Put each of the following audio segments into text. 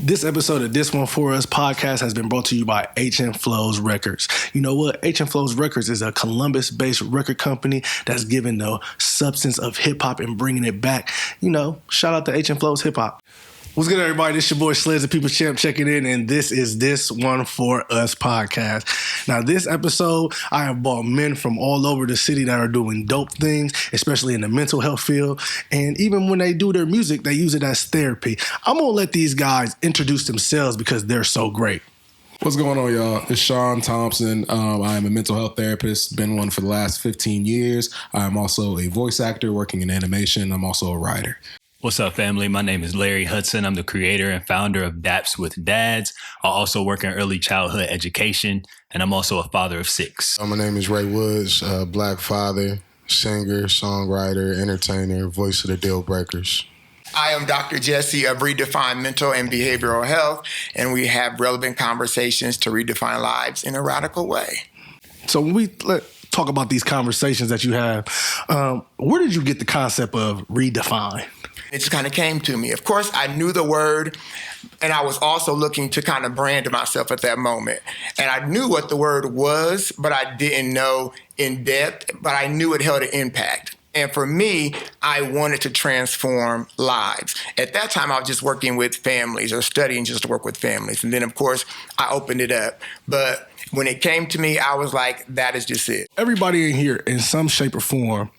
This episode of This One For Us podcast has been brought to you by HN Flows Records. You know what? HN Flows Records is a Columbus-based record company that's giving the substance of hip-hop and bringing it back. You know, shout out to HN Flows Hip Hop. What's good, everybody? This your boy Sliz, the People's Champ, checking in, and this is This One For Us podcast. Now, this episode, I have brought men from all over the city that are doing dope things, especially in the mental health field. And even when they do their music, they use it as therapy. I'm going to let these guys introduce themselves because they're so great. What's going on, y'all? It's Sean Thompson. I am a mental health therapist, been one for the last 15 years. I'm also a voice actor working in animation. I'm also a writer. What's up, family? My name is Larry Hudson. I'm the creator and founder of Daps with Dads. I also work in early childhood education, and I'm also a father of 6. My name is Ray Woods, Black father, singer, songwriter, entertainer, voice of the Deal Breakers. I am Dr. Jesse of Redefine Mental and Behavioral Health, and we have relevant conversations to redefine lives in a radical way. So when we talk about these conversations that you have, where did you get the concept of redefine? It just kind of came to me. Of course, I knew the word, and I was also looking to kind of brand myself at that moment. And I knew what the word was, but I didn't know in depth, but I knew it held an impact. And for me, I wanted to transform lives. At that time, I was just working with families or studying just to work with families. And then, of course, I opened it up. But when it came to me, I was like, that is just it. Everybody in here, in some shape or form,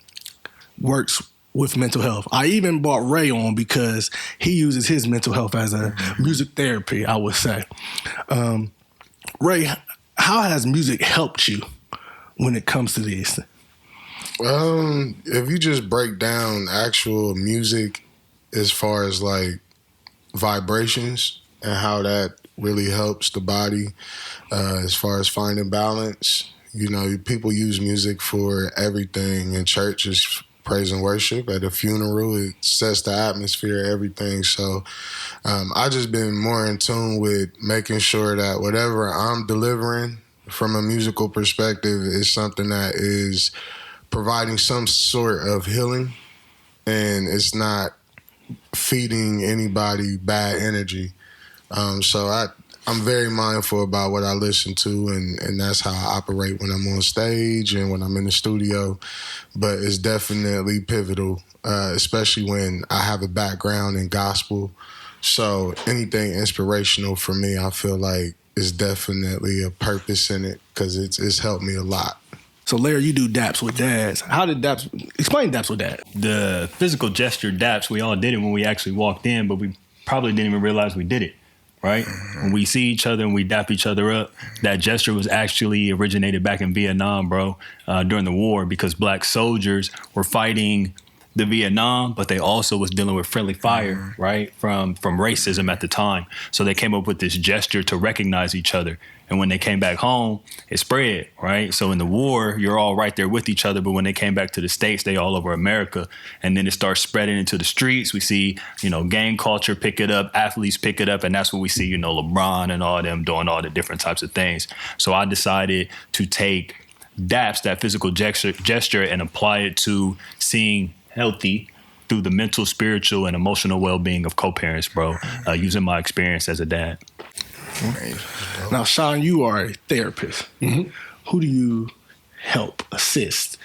works with mental health. I even brought Ray on because he uses his mental health as a music therapy, I would say. Ray, how has music helped you when it comes to these? If you just break down actual music as far as like vibrations and how that really helps the body as far as finding balance, you know, people use music for everything in churches. Praise and worship at a funeral, it sets the atmosphere, everything. So I just been more in tune with making sure that whatever I'm delivering from a musical perspective is something that is providing some sort of healing, and it's not feeding anybody bad energy. So I'm very mindful about what I listen to, and that's how I operate when I'm on stage and when I'm in the studio. But it's definitely pivotal, especially when I have a background in gospel. So anything inspirational for me, I feel like is definitely a purpose in it because it's helped me a lot. So Larry, you do Daps with Dads. How did Daps, explain Daps with Dads. The physical gesture Daps, we all did it when we actually walked in, but we probably didn't even realize we did it. Right? When we see each other and we dap each other up, that gesture was actually originated back in Vietnam, bro, during the war, because black soldiers were fighting the Vietnam, but they also was dealing with friendly fire, right, from racism at the time. So they came up with this gesture to recognize each other. And when they came back home, it spread, right? So in the war, you're all right there with each other. But when they came back to the States, they all over America. And then it starts spreading into the streets. We see, you know, gang culture pick it up, athletes pick it up. And that's what we see, you know, LeBron and all them doing all the different types of things. So I decided to take DAPS, that physical gesture, and apply it to seeing healthy through the mental, spiritual, and emotional well-being of co-parents, bro, using my experience as a dad. Now, Sean, you are a therapist. Mm-hmm. Who do you help, assist?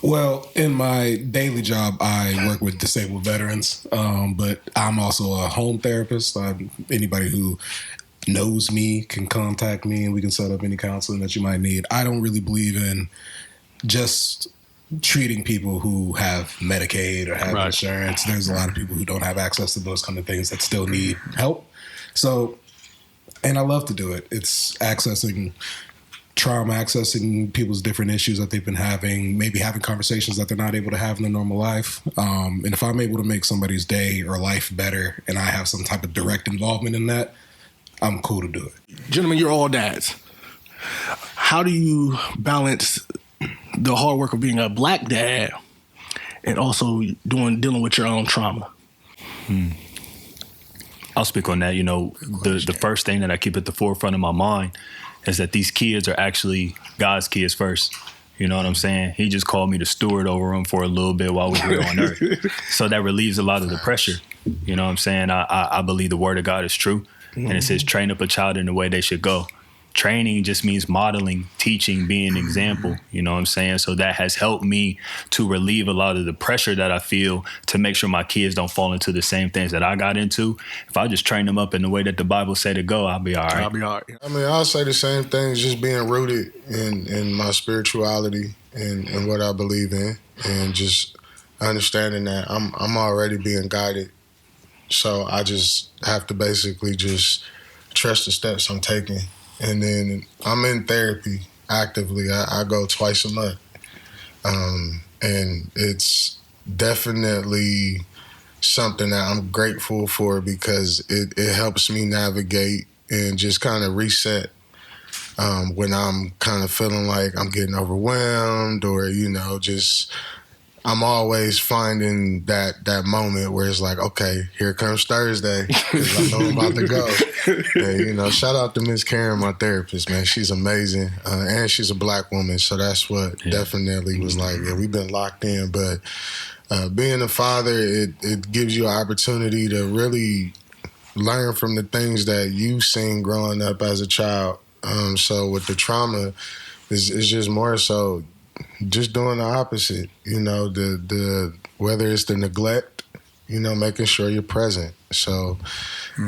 Well, in my daily job, I work with disabled veterans, but I'm also a home therapist. Anybody who knows me can contact me and we can set up any counseling that you might need. I don't really believe in just treating people who have Medicaid or have insurance. There's a lot of people who don't have access to those kind of things that still need help. So, and I love to do it. It's accessing trauma, accessing people's different issues that they've been having, maybe having conversations that they're not able to have in their normal life. And if I'm able to make somebody's day or life better and I have some type of direct involvement in that, I'm cool to do it. Gentlemen, you're all dads. How do you balance the hard work of being a black dad and also dealing with your own trauma? I'll speak on that. You know, the first thing that I keep at the forefront of my mind is that these kids are actually God's kids first. You know what I'm saying? He just called me to steward over them for a little bit while we were on earth. So that relieves a lot of the pressure. You know what I'm saying? I believe the word of God is true. And it says, train up a child in the way they should go. Training just means modeling, teaching, being an example. You know what I'm saying? So that has helped me to relieve a lot of the pressure that I feel to make sure my kids don't fall into the same things that I got into. If I just train them up in the way that the Bible say to go, I'll be all right. I'll be all right. I mean, I'll say the same things, just being rooted in my spirituality and what I believe in, and just understanding that I'm already being guided. So I just have to basically just trust the steps I'm taking. And then I'm in therapy actively. I go twice a month. And it's definitely something that I'm grateful for because it helps me navigate and just kind of reset when I'm kind of feeling like I'm getting overwhelmed or, just I'm always finding that moment where it's like, okay, here comes Thursday. 'Cause I know I'm about to go. And, shout out to Miss Karen, my therapist, man. She's amazing. And she's a Black woman. So that's what definitely was like, we've been locked in. But being a father, it gives you an opportunity to really learn from the things that you've seen growing up as a child. So with the trauma, it's just more so just doing the opposite, the whether it's the neglect, making sure you're present. So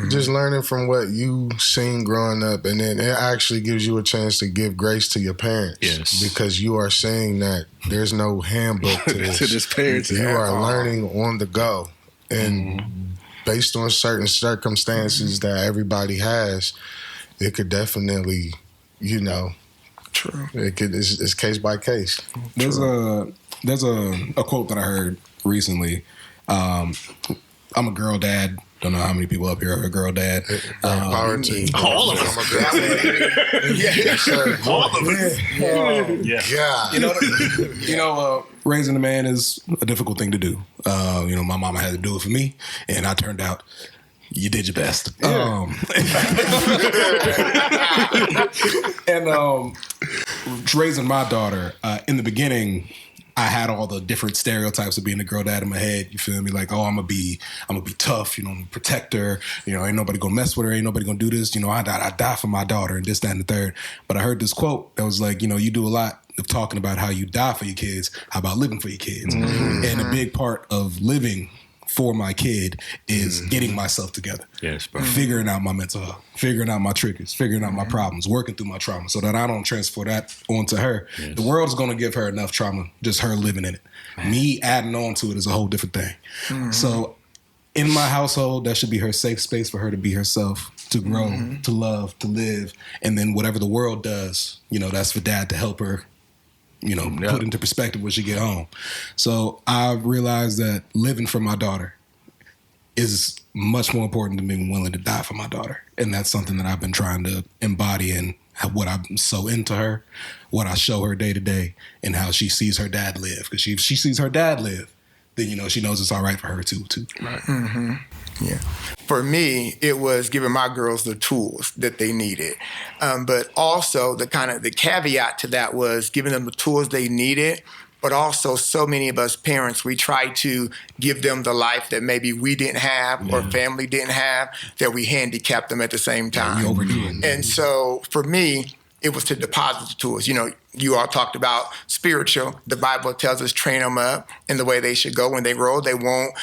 just learning from what you seen growing up, and then it actually gives you a chance to give grace to your parents. Yes. Because you are saying that there's no handbook to this. To this parents. You are learning on the go. And based on certain circumstances that everybody has, it could definitely, True. It's case by case. There's a quote that I heard recently. I'm a girl dad. Don't know how many people up here are a girl dad. Power to All of us. Yes, sir. All of us. Yeah. Raising a man is a difficult thing to do. My mama had to do it for me, and I turned out. You did your best. Raising my daughter, in the beginning, I had all the different stereotypes of being a girl dad in my head. You feel me? Like, I'm gonna be tough. I'm gonna protect her. Ain't nobody gonna mess with her. Ain't nobody gonna do this. I die for my daughter and this, that, and the third. But I heard this quote that was like, you do a lot of talking about how you die for your kids. How about living for your kids? Mm-hmm. And a big part of living for my kid is getting myself together. Yes, bro. Figuring out my mental health, figuring out my triggers, figuring out my problems, working through my trauma so that I don't transfer that onto her. Yes. The world's going to give her enough trauma, just her living in it. Me adding on to it is a whole different thing. Mm-hmm. So in my household, that should be her safe space for her to be herself, to grow, to love, to live. And then whatever the world does, that's for dad to help her put into perspective when she get home. So I realized that living for my daughter is much more important than being willing to die for my daughter. And that's something that I've been trying to embody in what I'm so into her, what I show her day to day, and how she sees her dad live. Because she sees her dad live, then, she knows it's all right for her too. Right. Mm-hmm. Yeah. For me, it was giving my girls the tools that they needed. But also the caveat to that was giving them the tools they needed, but also so many of us parents, we try to give them the life that maybe we didn't have or family didn't have, that we handicap them at the same time. We overdo it. And so for me, it was to deposit the tools. You all talked about spiritual. The Bible tells us train them up in the way they should go. When they grow, they won't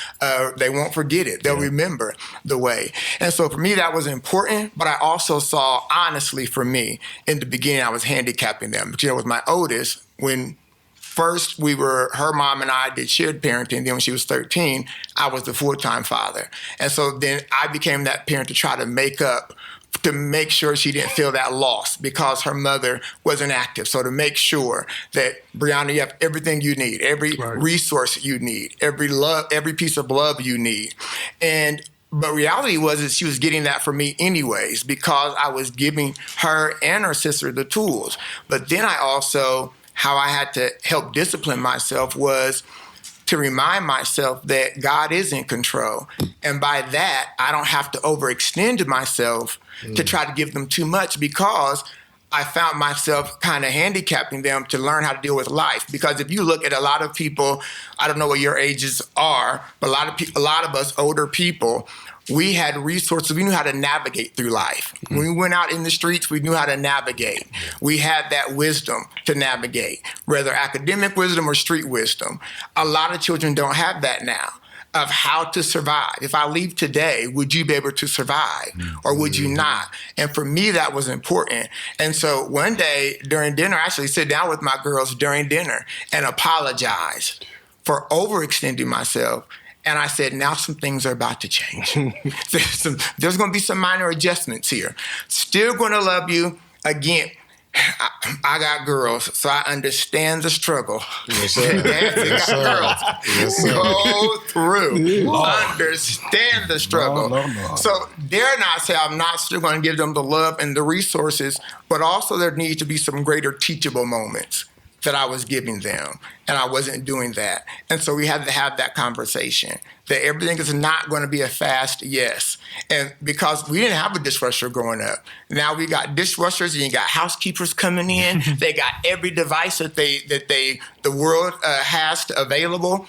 forget it. They'll remember the way. And so for me, that was important. But I also saw, honestly, for me, in the beginning, I was handicapping them. Because, with my oldest, when first her mom and I did shared parenting. Then when she was 13, I was the full-time father. And so then I became that parent to try to make sure she didn't feel that loss because her mother wasn't active. So to make sure that, Brianna, you have everything you need, every resource you need, every piece of love you need. But reality was that she was getting that from me anyways because I was giving her and her sister the tools. But then how I had to help discipline myself was to remind myself that God is in control. And by that, I don't have to overextend myself to try to give them too much because I found myself kind of handicapping them to learn how to deal with life. Because if you look at a lot of people, I don't know what your ages are, but a lot of us older people, we had resources. We knew how to navigate through life. When we went out in the streets, we knew how to navigate. We had that wisdom to navigate, whether academic wisdom or street wisdom. A lot of children don't have that now, of how to survive. If I leave today, would you be able to survive or would you not? And for me, that was important. And so one day during dinner, I actually sit down with my girls during dinner and apologize for overextending myself. And I said, now some things are about to change. There's going to be some minor adjustments here. Still going to love you. Again, I got girls, so I understand the struggle. Yes, sir. Yes, sir. Girls. Yes, sir. Go through. Understand the struggle. No. So dare not say I'm not still going to give them the love and the resources, but also there needs to be some greater teachable moments that I was giving them, and I wasn't doing that. And so we had to have that conversation that everything is not going to be a fast yes. And because we didn't have a dishwasher growing up, now we got dishwashers and you got housekeepers coming in. They got every device that the world has available.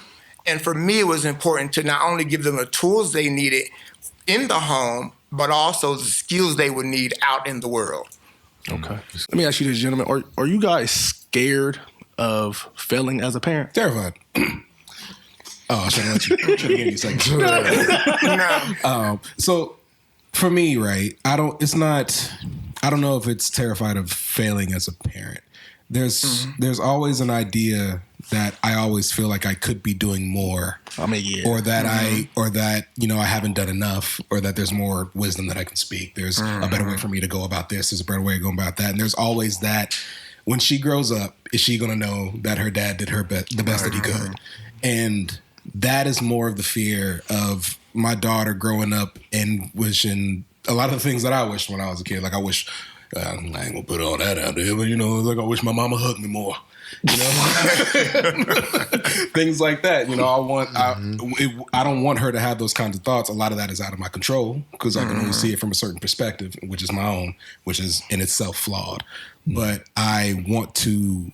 And for me, it was important to not only give them the tools they needed in the home, but also the skills they would need out in the world. Okay. Let me ask you this, gentlemen. Are you guys scared of failing as a parent? Terrified. I should have let you. Should have gave you a second. No. So for me, right, I don't know if it's terrified of failing as a parent. There's always an idea that I always feel like I could be doing more. I mean, yeah. Or that I haven't done enough, or that there's more wisdom that I can speak. There's a better way for me to go about this. There's a better way of going about that. And there's always that. When she grows up, is she going to know that her dad did the best that he could? And that is more of the fear of my daughter growing up and wishing a lot of the things that I wished when I was a kid. Like I wish, I ain't gonna put all that out there, but like I wish my mama hugged me more. Things like that. I don't want her to have those kinds of thoughts. A lot of that is out of my control because I can only see it from a certain perspective, which is my own, which is in itself flawed. But I want to.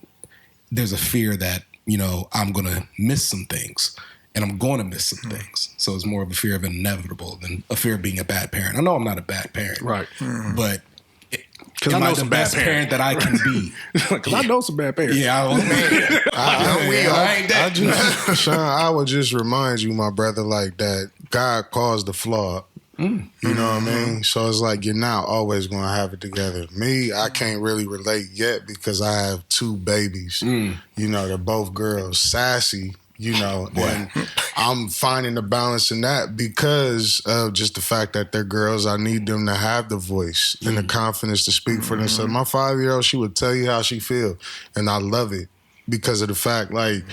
There's a fear that I'm gonna miss some things, and I'm going to miss some things. So it's more of a fear of inevitable than a fear of being a bad parent. I know I'm not a bad parent, Right? But Because am I I know the some best bad parent that I can be? Because I know some bad parents. Yeah, I would just remind you, my brother, like that God caused the flaw. You know what I mean? So it's like you're not always going to have it together. Me, I can't really relate yet because I have two babies. They're both girls, sassy. And I'm finding the balance in that because of just the fact that they're girls. I need them to have the voice and the confidence to speak for themselves. My 5-year-old, she would tell you how she feel, and I love it because of the fact, like,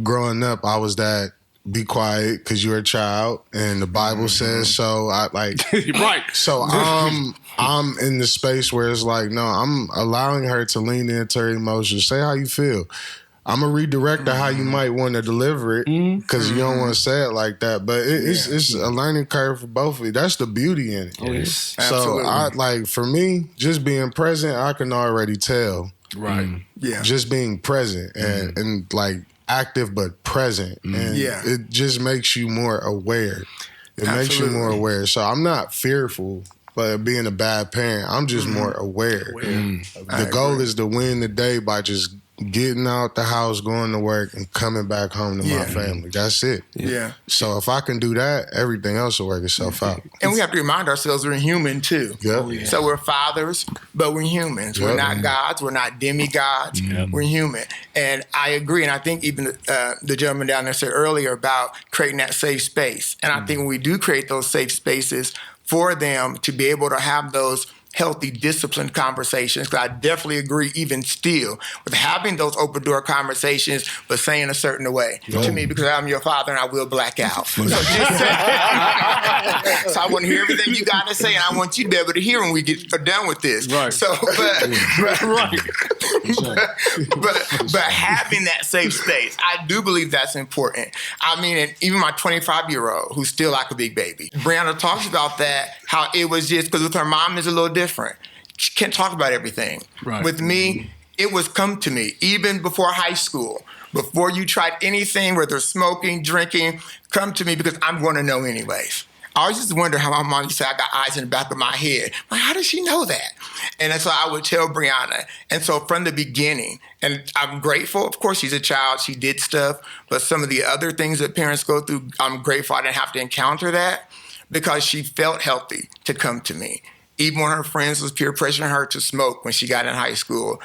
growing up, I was that be quiet because you're a child, and the Bible says so. I like Right. So I'm in the space where it's like, no, I'm allowing her to lean into her emotions. Say how you feel. I'm going to redirect how you might want to deliver it because you don't want to say it like that. But it's a learning curve for both of you. That's the beauty in it. Oh, yes. So for me, just being present, I can already tell. Right. Yeah. Just being present and like active but present. And it just makes you more aware. It makes you more aware. So I'm not fearful. But being a bad parent, I'm just more aware. The goal is to win the day by just getting out the house, going to work, and coming back home to my family. That's it. Yeah. So if I can do that, everything else will work itself out. And we have to remind ourselves we're human too. Yep. So we're fathers, but we're humans. We're not gods. We're not demigods. We're human. And I agree. And I think even the gentleman down there said earlier about creating that safe space. And I think when we do create those safe spaces for them to be able to have those healthy, disciplined conversations, because I definitely agree even still with having those open door conversations, but saying a certain way to me, because I'm your father and I will black out. So just say, so I want to hear everything you got to say, and I want you to be able to hear when we get done with this. Right. So, but having that safe space, I do believe that's important. I mean, and even my 25-year-old, who's still like a big baby, Brianna talks about that, how it was just, because with her mom is a little different. She can't talk about everything. Right. With me, it was come to me, even before high school, before you tried anything, whether smoking, drinking, come to me because I'm going to know anyways. I always just wonder how my mom used to say I got eyes in the back of my head. Like, how does she know that? And so I would tell Brianna. And so from the beginning, and I'm grateful. Of course, she's a child. She did stuff. But some of the other things that parents go through, I'm grateful I didn't have to encounter that because she felt healthy to come to me. Even when her friends was peer pressuring her to smoke when she got in high school,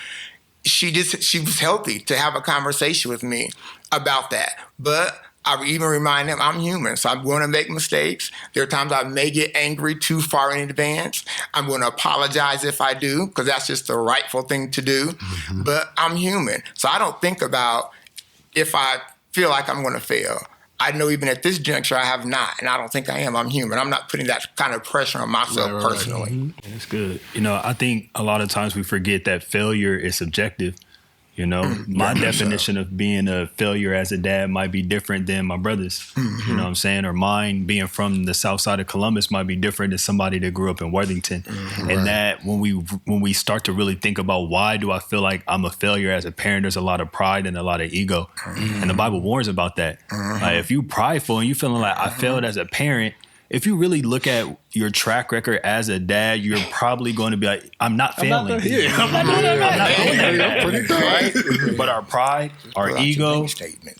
she was healthy to have a conversation with me about that. But I even remind them I'm human, so I'm going to make mistakes. There are times I may get angry too far in advance. I'm going to apologize if I do, because that's just the rightful thing to do. Mm-hmm. But I'm human, so I don't think about if I feel like I'm going to fail. I know even at this juncture I have not, and I don't think I am. I'm human. I'm not putting that kind of pressure on myself personally. Mm-hmm. That's good. You know, I think a lot of times we forget that failure is subjective. You know, my definition of being a failure as a dad might be different than my brother's, mm-hmm. you know what I'm saying? Or mine being from the south side of Columbus might be different than somebody that grew up in Worthington. Mm-hmm. And that when we start to really think about why do I feel like I'm a failure as a parent, there's a lot of pride and a lot of ego. Mm-hmm. And the Bible warns about that. Mm-hmm. Like if you prideful and you feeling like I failed as a parent, if you really look at your track record as a dad, you're probably going to be like, I'm not failing. I'm not doing that. Right? But our pride, our ego,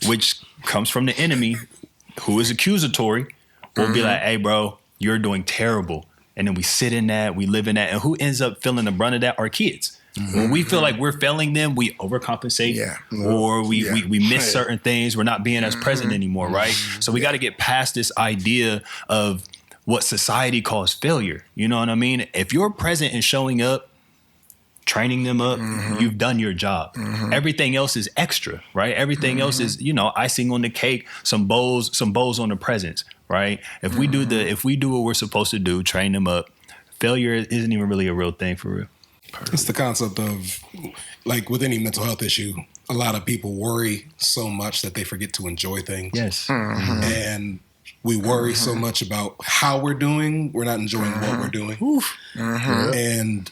which comes from the enemy, who is accusatory, will be like, hey, bro, you're doing terrible. And then we sit in that, we live in that. And who ends up feeling the brunt of that? Our kids. Mm-hmm. When we feel like we're failing them, we overcompensate or we miss certain things. We're not being as present anymore, right? So we got to get past this idea of what society calls failure. You know what I mean? If you're present and showing up, training them up, you've done your job. Everything else is extra, right? Everything else is, you know, icing on the cake, some bows on the presents, right? If we do what we're supposed to do, train them up, failure isn't even really a real thing for real. It's the concept of, like with any mental health issue, a lot of people worry so much that they forget to enjoy things. Yes. And we worry so much about how we're doing, we're not enjoying what we're doing. And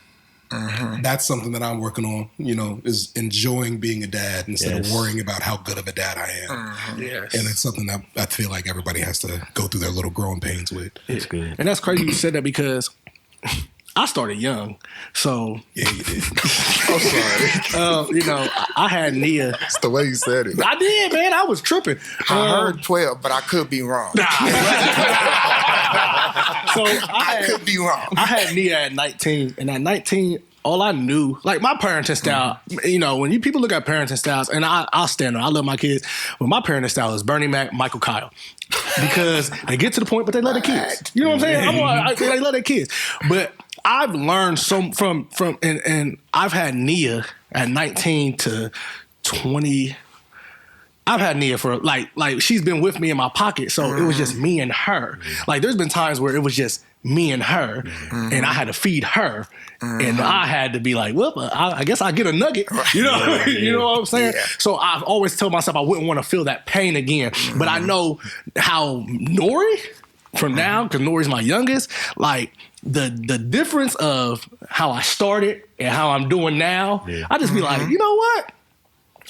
that's something that I'm working on, you know, is enjoying being a dad instead of worrying about how good of a dad I am. Yes. And it's something that I feel like everybody has to go through their little growing pains with. It's good. And that's crazy you said that because I started young, so yeah, you did. I'm sorry. You know, I had Nia. It's the way you said it. I did, man. I was tripping. I heard 12, but I could be wrong. So I could be wrong. I had Nia at 19, and at 19, all I knew, like my parenting style, you know, when people look at parenting styles, and I'll stand on, I love my kids, but my parenting style is Bernie Mac, Michael Kyle, because they get to the point, but they love their kids. You know what I'm saying? They love their kids, but I've learned so from and I've had Nia at 19 to 20. I've had Nia for like she's been with me in my pocket, so it was just me and her. Like there's been times where it was just me and her, and I had to feed her, and I had to be like, well, I guess I get a nugget, you know, you know what I'm saying? Yeah. So I've always told myself I wouldn't want to feel that pain again, but I know how Nori from now, because Nori's my youngest, like the difference of how I started and how I'm doing now, I just be like, you know what?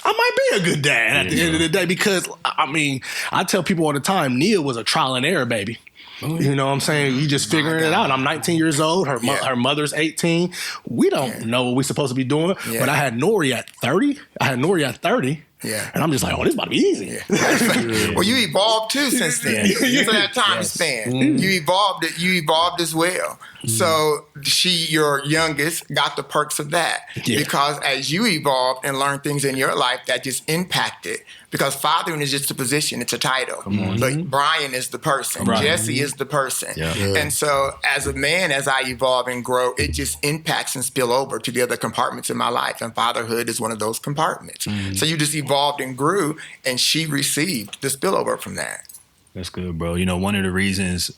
I might be a good dad at the end of the day, because I mean, I tell people all the time, Nia was a trial and error baby. You know what I'm saying? You just figuring it out. I'm 19 years old. Her mother's 18. We don't know what we're supposed to be doing. But I had Nori at 30. Yeah. And I'm just like, oh, this about to be easy. Yeah. Well, you evolved too since then. For that time span. You evolved as well. So your youngest, got the perks of that. Because as you evolved and learned things in your life, that just impacted. Because fathering is just a position, it's a title. But Brian is the person. Jesse is the person. And so as a man, as I evolve and grow, it just impacts and spill over to the other compartments in my life. And fatherhood is one of those compartments. So you just evolved and grew, and she received the spillover from that. That's good, bro. You know, one of the reasons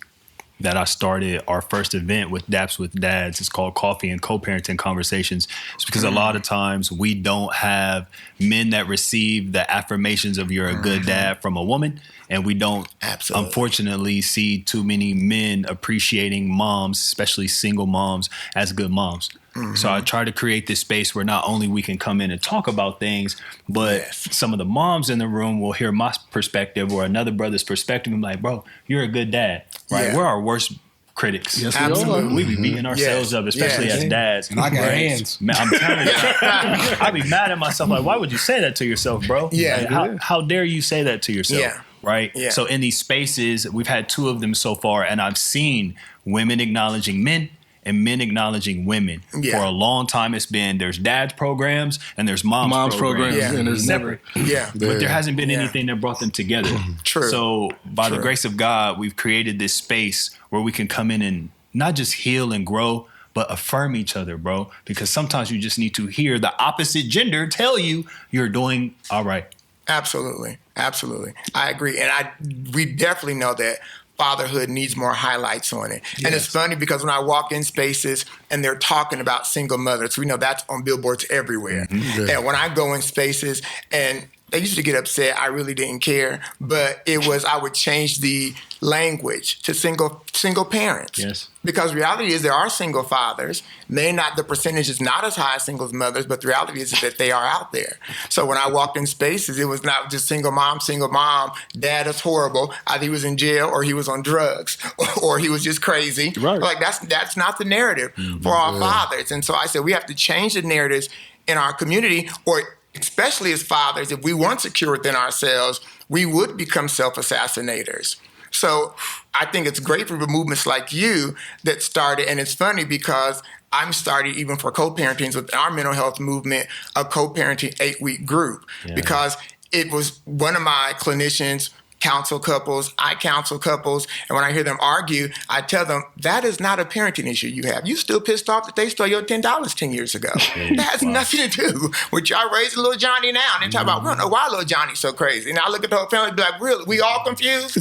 that I started our first event with Daps with Dads, it's called Coffee and Co-Parenting Conversations. It's because a lot of times we don't have men that receive the affirmations of you're a good dad from a woman. And we don't, unfortunately, see too many men appreciating moms, especially single moms, as good moms. So I try to create this space where not only we can come in and talk about things, but some of the moms in the room will hear my perspective or another brother's perspective and be like, bro, you're a good dad. right? Yeah. We're our worst critics. Yes, Absolutely. We be beating ourselves up, especially Yes. as dads. And I got hands. Man, I'm telling you, I be mad at myself. Like, why would you say that to yourself, bro? Yeah. Like, how dare you say that to yourself? Yeah. Right. Yeah. So in these spaces, we've had 2 of them so far, and I've seen women acknowledging men and men acknowledging women. Yeah. For a long time, it's been there's dad's programs and there's mom's programs. Yeah. and there's never. Yeah. But there hasn't been Yeah. anything that brought them together. True. So by the True. grace of God, we've created this space where we can come in and not just heal and grow, but affirm each other, bro. Because sometimes you just need to hear the opposite gender tell you you're doing all right. Absolutely. Absolutely. I agree. And we definitely know that fatherhood needs more highlights on it. And it's funny because when I walk in spaces and they're talking about single mothers, we know that's on billboards everywhere. And when I go in spaces and they used to get upset, I really didn't care, but it was I would change the language to single parents. Yes. Because reality is there are single fathers. The percentage is not as high as single mothers, but the reality is that they are out there. So when I walked in spaces, it was not just single mom, dad is horrible. Either he was in jail or he was on drugs or he was just crazy. Right. Like that's not the narrative for our fathers. And so I said we have to change the narratives in our community, or especially as fathers, if we weren't secure within ourselves, we would become self-assassinators. So I think it's great for movements like you that started, and it's funny because I'm started even for co-parenting with our mental health movement, a co-parenting 8-week group, because it was one of my clinicians counsel couples, I counsel couples, and when I hear them argue, I tell them, that is not a parenting issue you have. You still pissed off that they stole your $10 10 years ago. That has nothing to do with y'all raising little Johnny now. And they talk about, we don't know why little Johnny's so crazy. And I look at the whole family and be like, really, we all confused?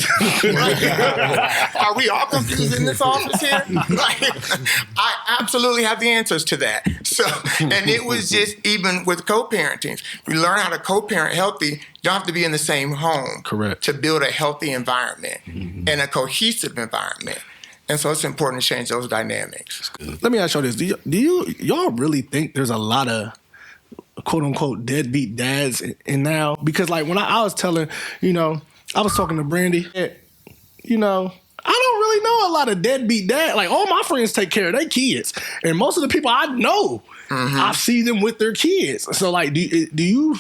Are we all confused in this office here? I absolutely have the answers to that. So, and it was just even with co-parenting. We learn how to co-parent healthy. You don't have to be in the same home. Correct. To build a healthy environment and a cohesive environment. And so it's important to change those dynamics. Let me ask y'all this. Do y'all really think there's a lot of quote unquote deadbeat dads in now? Because like when I was telling, I was talking to Brandy, I don't really know a lot of deadbeat dads. Like all my friends take care of their kids. And most of the people I know, I see them with their kids. So like, do you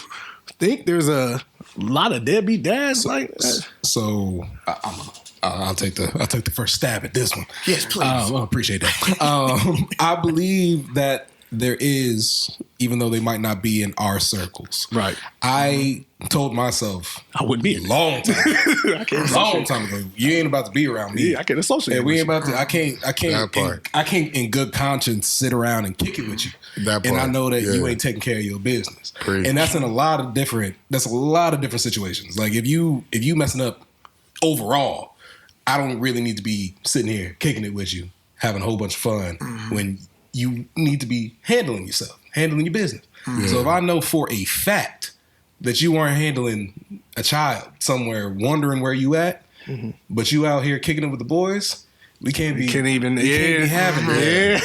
think there's a lot of deadbeat dads like that? So I'll take the first stab at this one. Yes, please. I appreciate that. I believe that there is, even though they might not be in our circles. Right. I told myself I wouldn't be a long time ago, you ain't about to be around me. Yeah, I can't associate. Yeah, we ain't with about to. I can't. That part. I can't, in good conscience, sit around and kick it with you. That And I part, know that you yeah. ain't taking care of your business. Preach. And that's in a lot of different. That's a lot of different situations. Like if you messing up overall, I don't really need to be sitting here kicking it with you, having a whole bunch of fun when you need to be handling yourself, handling your business. So if I know for a fact that you aren't handling a child somewhere, wondering where you at, but you out here kicking it with the boys, we can't be Can't even we can't be having that.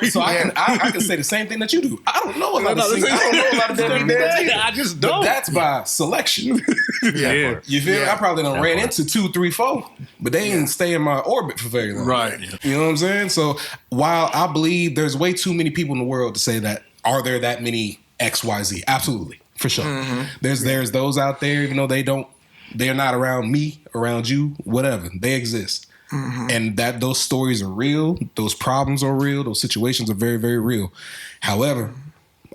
Yeah. So I can say the same thing that you do. I don't know a lot of things. I don't know a lot of deadbeat dads either. I just But don't. that's by selection. Yeah. You feel me? Yeah. I probably done ran into 2, 3, 4, but they didn't stay in my orbit for very long. Right. You know what I'm saying? So while I believe there's way too many people in the world to say that, are there that many XYZ? Absolutely. For sure. There's those out there, even though they're not around me, around you, whatever. They exist. And that those stories are real, those problems are real, those situations are very, very real. However,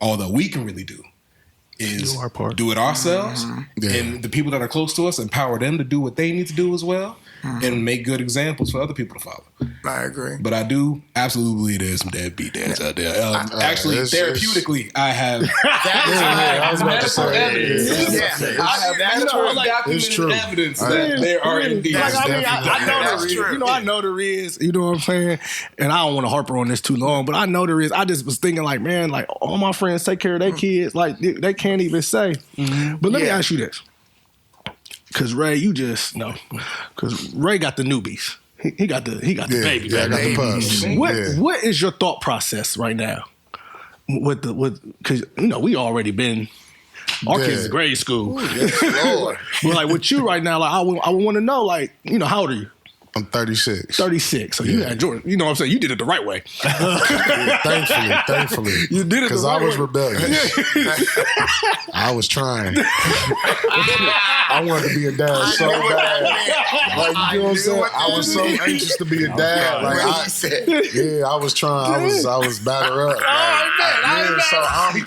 all that we can really do is Do our part. do it ourselves, Yeah. and the people that are close to us, empower them to do what they need to do as well, and make good examples for other people to follow. I agree. But I do absolutely believe there's some deadbeat dads out there. Actually, it's- therapeutically, I have I was about to medical say, evidence. Yeah. I have medical It's true. documented evidence that there are indeed. Like, I mean, definitely I know that's there is. true. I know there is. You know what I'm saying? And I don't want to harper on this too long, but I know there is. I just was thinking, like, man, like all my friends take care of their kids. Like they can't even say. But let me Yeah. ask you this. Because Ray, you just no. Because Ray got the newbies. He got the baby. Yeah, I got the pups. What is your thought process right now with because we already been our kids in grade school. Yes, Lord. But like with you right now, like I would want to know, like, how old are you? I'm 36. 36. So you had Jordan. You know what I'm saying? You did it the right way. Thankfully. You did it because I was rebellious. I was trying. I wanted to be a dad so bad. Like, you know what I'm saying? I was so anxious to be a dad. Like I was trying. I was batter up.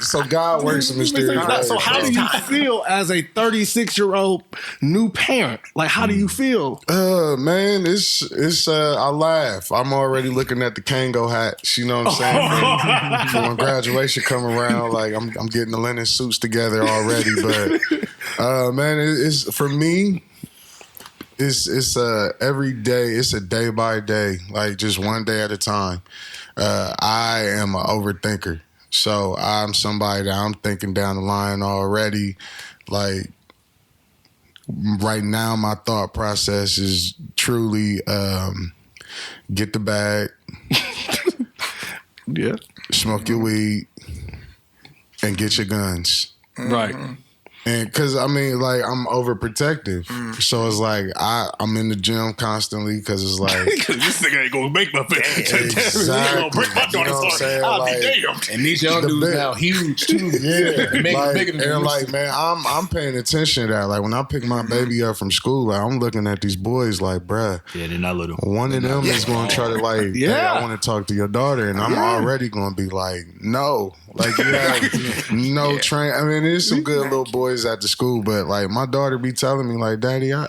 So God works in mysterious ways. So how do you feel as a 36-year-old new parent? Like, how do you feel? Man, it's I laugh. I'm already looking at the Kango hats, you know what I'm saying? For when graduation come around, like I'm getting the linen suits together already. But man, it's for me, it's every day, it's a day by day, like just one day at a time. I am an overthinker. So I'm somebody that I'm thinking down the line already. Like right now, my thought process is truly get the bag, Yeah. smoke your weed, and get your guns. Right. And because I mean, like I'm overprotective, so it's like I'm in the gym constantly because it's like This nigga ain't gonna make my face. exactly. Gonna break my You know daughter's what I'm heart. saying? I'll Like, be damned. And these young dudes now huge too. Yeah, Bigger than and like man, I'm paying attention to that. Like when I pick my baby up from school, like I'm looking at these boys like, bruh, Yeah, they're not little. one of them is going to try to like, hey, I want to talk to your daughter, and I'm already going to be like, no, like you have no train. I mean, there's some good little boys at the school, but like my daughter be telling me like, Daddy, I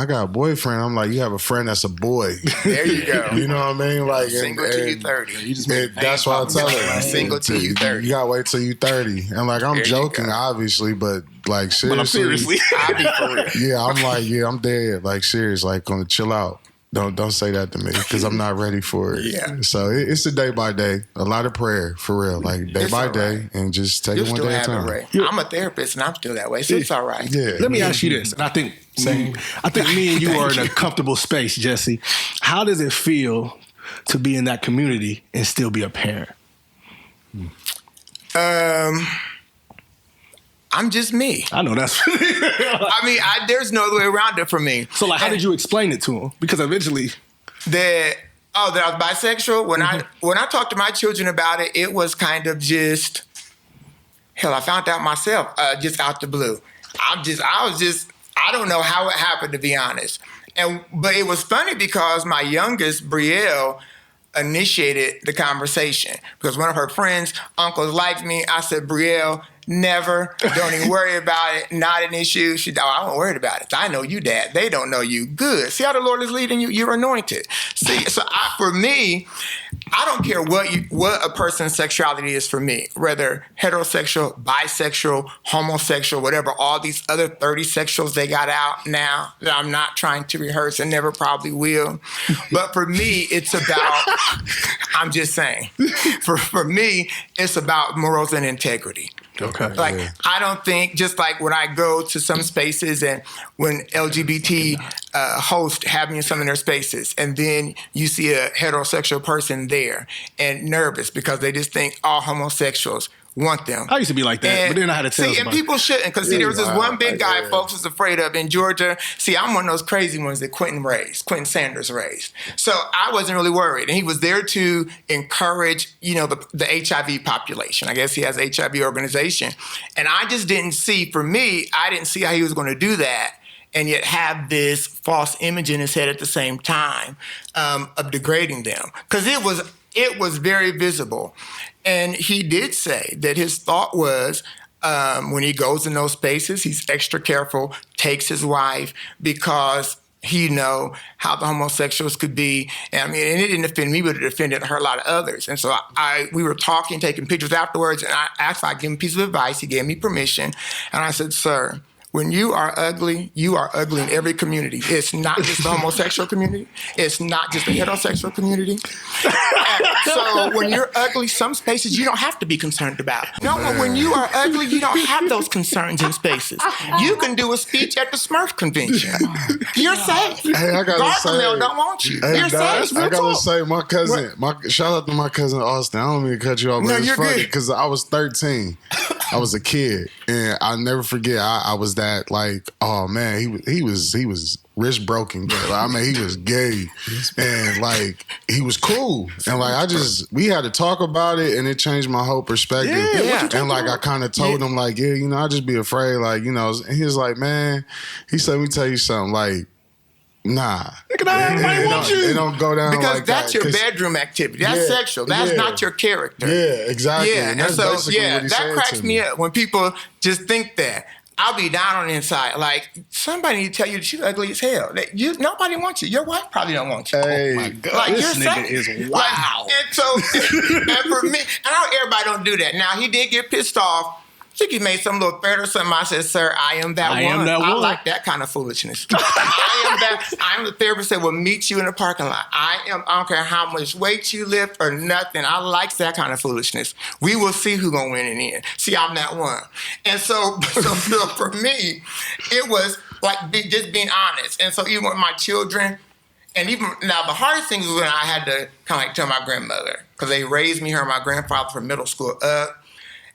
got a boyfriend. I'm like, you have a friend that's a boy. There you go. You know what I mean? Like Single till you 30. You just made that's why I tell her. Single till you 30. You gotta wait till you 30. And like I'm There you joking, go. obviously, but like seriously. But I'm seriously. I'll be for real. Yeah, I'm like, yeah, I'm dead. Like serious, like gonna chill out. Don't say that to me because I'm not ready for it. Yeah. So it's a day by day, a lot of prayer for real, like day It's by all day, right. and just take You it one still day at a have it, time. Ray. I'm a therapist and I'm still that way, so it's all right. Yeah. Let me ask you this, and I think me and you are in a comfortable space, Jesse. How does it feel to be in that community and still be a parent? I'm just me. I know that's I mean, there's no other way around it for me. so. Like, how did you explain it to him? Because eventually, That I was bisexual. When I talked to my children about it, it was kind of just hell. I found out myself just out the blue. I don't know how it happened, to be honest. But it was funny because my youngest, Brielle, initiated the conversation because one of her friends' uncles liked me. I said, Brielle, never. Don't even worry about it. Not an issue. She, I won't worry about it. I know you, Dad. They don't know you. Good. See how the Lord is leading you? You're anointed. See, so for me, I don't care what a person's sexuality is for me, whether heterosexual, bisexual, homosexual, whatever, all these other 30 sexuals they got out now that I'm not trying to rehearse and never probably will. But for me, it's about, I'm just saying, for me, it's about morals and integrity. okay, Like, I don't think, just like when I go to some spaces and when LGBT hosts have me in some of their spaces, and then you see a heterosexual person there and nervous because they just think all homosexuals want them. I used to be like that, but then I had to tell see, and somebody. people shouldn't, because see, there was this one big guy folks was afraid of in Georgia. See, I'm one of those crazy ones that Quentin Sanders raised. So I wasn't really worried, and he was there to encourage, the HIV population. I guess he has an HIV organization, and I just didn't see. For me, I didn't see how he was going to do that, and yet have this false image in his head at the same time of degrading them, because it was very visible. And he did say that his thought was when he goes in those spaces, he's extra careful, takes his wife, because he know how the homosexuals could be. And I mean, and it didn't offend me, but it offended a lot of others. And so we were talking, taking pictures afterwards, and I asked if I could give him a piece of advice. He gave me permission. And I said, sir, when you are ugly in every community. It's not just the homosexual community. It's not just the heterosexual community. So when you're ugly, some spaces you don't have to be concerned about. No, when you are ugly, you don't have those concerns in spaces. You can do a speech at the Smurf convention. You're safe. Hey, I gotta say, Gargamel don't want you. Hey, You're Dad, safe. I gotta say, my cousin, shout out to my cousin Austin. I don't mean to cut you off, but No, it's you're funny good. because I was 13. I was a kid, and I'll never forget. I was that like, oh man, he was rich broken, but I mean he was gay and like he was cool. And like we had to talk about it and it changed my whole perspective. Yeah. And like I kind of told him like, yeah, you know, I just be afraid, like, you know, and he was like, man, he said, let me tell you something, like, nah. It don't go down because like that's that. your bedroom activity. That's sexual. That's not your character. Yeah, exactly. Yeah, and that's basically what he that said cracks to me up when people just think that. I'll be down on the inside. Like, somebody need to tell you that you're ugly as hell. That nobody wants you. Your wife probably don't want you. Hey, Oh my God, like, this nigga is wow. And so, and for me, I know everybody don't do that. Now, he did get pissed off. I think he made some little threat or something. I said, sir, I am that one. I like that kind of foolishness. I am the therapist that will meet you in the parking lot. I don't care how much weight you lift or nothing. I like that kind of foolishness. We will see who's going to win in the end. See, I'm that one. And so for me, it was like just being honest. And so even with my children, and even now, the hardest thing was when I had to kind of like tell my grandmother, because they raised me, her and my grandfather from middle school up.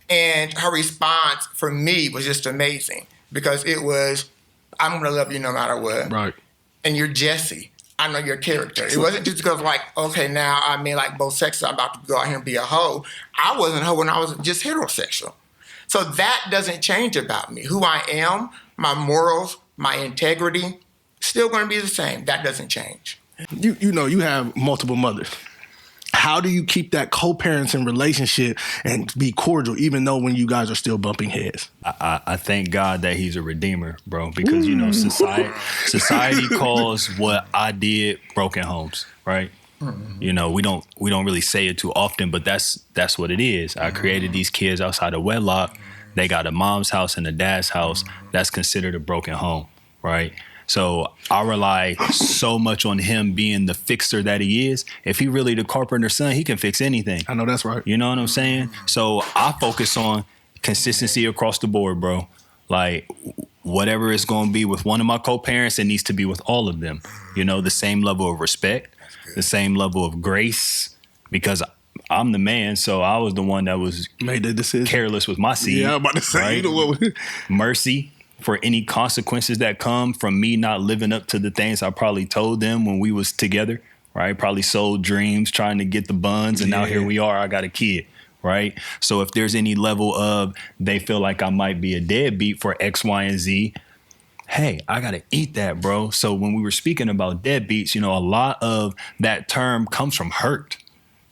And her response for me was just amazing because it was, I'm going to love you no matter what. Right. And you're Jesse. I know your character. It wasn't just because like, okay, now I mean like both sexes, I'm about to go out here and be a hoe. I wasn't a hoe when I was just heterosexual. So that doesn't change about me. Who I am, my morals, my integrity, still going to be the same. That doesn't change. You know, you have multiple mothers. How do you keep that co-parenting relationship and be cordial, even though when you guys are still bumping heads? I thank God that he's a redeemer, bro, because, you know, society calls what I did broken homes, right? Mm-hmm. You know, we don't really say it too often, but that's what it is. I created these kids outside of wedlock. They got a mom's house and a dad's house. That's considered a broken home, right? So I rely so much on him being the fixer that he is. If he really the carpenter's son, he can fix anything. I know that's right. You know what I'm saying? So I focus on consistency across the board, bro. Like whatever it's going to be with one of my co-parents, it needs to be with all of them. You know, the same level of respect, the same level of grace, because I'm the man. So I was the one that was made the decision, careless with my seed. Yeah, I'm about to say, right? You know what? Mercy for any consequences that come from me not living up to the things I probably told them when we was together, right? Probably sold dreams, trying to get the buns, and now here we are, I got a kid, right? So if there's any level of they feel like I might be a deadbeat for X, Y, and Z, hey, I got to eat that, bro. So when we were speaking about deadbeats, you know, a lot of that term comes from hurt.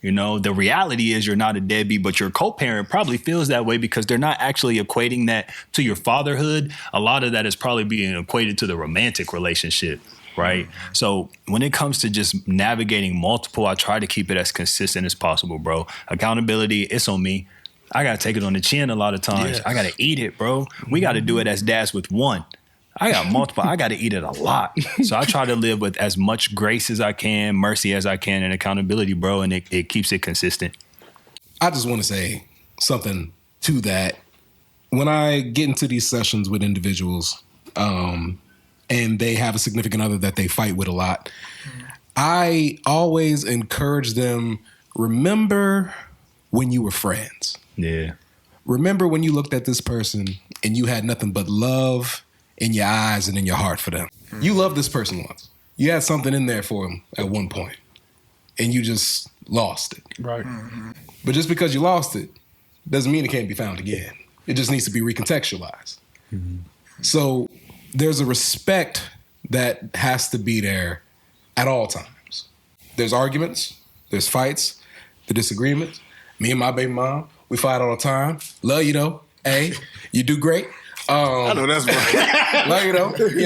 You know, the reality is you're not a deadbeat, but your co-parent probably feels that way because they're not actually equating that to your fatherhood. A lot of that is probably being equated to the romantic relationship, right? Mm-hmm. So when it comes to just navigating multiple, I try to keep it as consistent as possible, bro. Accountability, it's on me. I got to take it on the chin a lot of times. Yes. I got to eat it, bro. We got to do it as dads with one. I got multiple. I got to eat it a lot. So I try to live with as much grace as I can, mercy as I can, and accountability, bro. And it keeps it consistent. I just want to say something to that. When I get into these sessions with individuals and they have a significant other that they fight with a lot, I always encourage them, remember when you were friends. Yeah. Remember when you looked at this person and you had nothing but love in your eyes and in your heart for them. Mm-hmm. You loved this person once. You had something in there for them at one point, and you just lost it. Right. Mm-hmm. But just because you lost it doesn't mean it can't be found again. It just needs to be recontextualized. Mm-hmm. So there's a respect that has to be there at all times. There's arguments, there's fights, the disagreements. Me and my baby mom, we fight all the time. Love you though. Hey, you do great. I know that's right. Like, you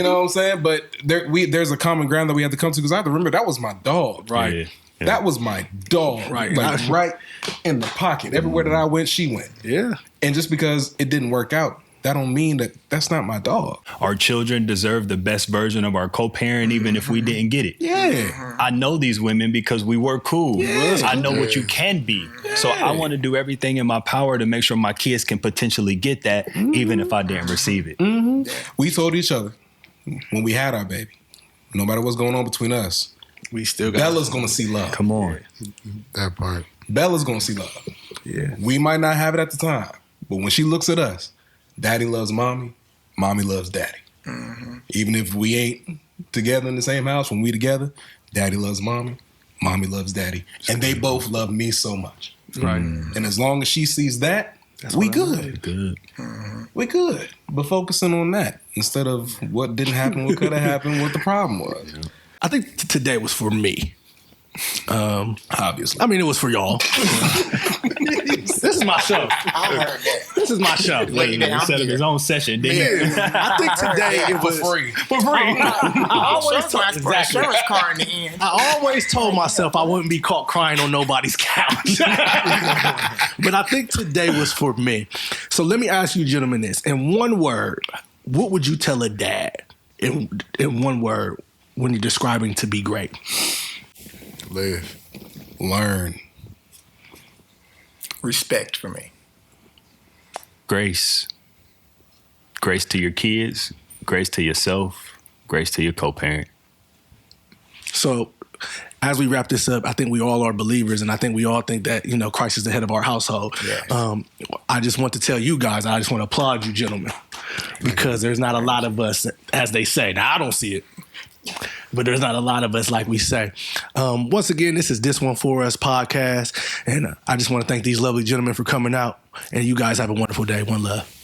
know what I'm saying? But there's a common ground that we have to come to because I have to remember that was my dog. Right. Yeah. Yeah. That was my dog. Right. Like right in the pocket. Everywhere that I went, she went. Yeah. And just because it didn't work out, that don't mean that that's not my dog. Our children deserve the best version of our co-parent, even if we didn't get it. Yeah. I know these women because we were cool. Yeah. I know what you can be. Yeah. So I want to do everything in my power to make sure my kids can potentially get that, even if I didn't receive it. Mm-hmm. We told each other when we had our baby, no matter what's going on between us, we still got Bella's going to see love. Come on. That part. Bella's going to see love. Yeah. We might not have it at the time, but when she looks at us, Daddy loves mommy, mommy loves daddy. Even if we ain't together in the same house, when we together, daddy loves mommy, mommy loves daddy. And they both love me so much. Right. And as long as she sees that, we good. We good. But focusing on that instead of what didn't happen, what could have happened, what the problem was. I think today was for me. Obviously. I mean, it was for y'all. This is my show. I heard that. This is my show. Lay down He set up here. his own session, didn't he? I think today it was free. For free. I always told, Exactly. Insurance car in the end. I always told myself I wouldn't be caught crying on nobody's couch. But I think today was for me. So let me ask you gentlemen this. In one word, what would you tell a dad in one word when you're describing to be great? Live. Learn. Respect for me. Grace. Grace to your kids, grace to yourself, grace to your co-parent. So as we wrap this up, I think we all are believers, and I think we all think that, you know, Christ is the head of our household. Yes. I just want to tell you guys, I just want to applaud you gentlemen, because there's not a lot of us, as they say. Now, I don't see it, but there's not a lot of us like we say. Once again, this is This One For Us podcast, and I just want to thank these lovely gentlemen for coming out, and you guys have a wonderful day. One love.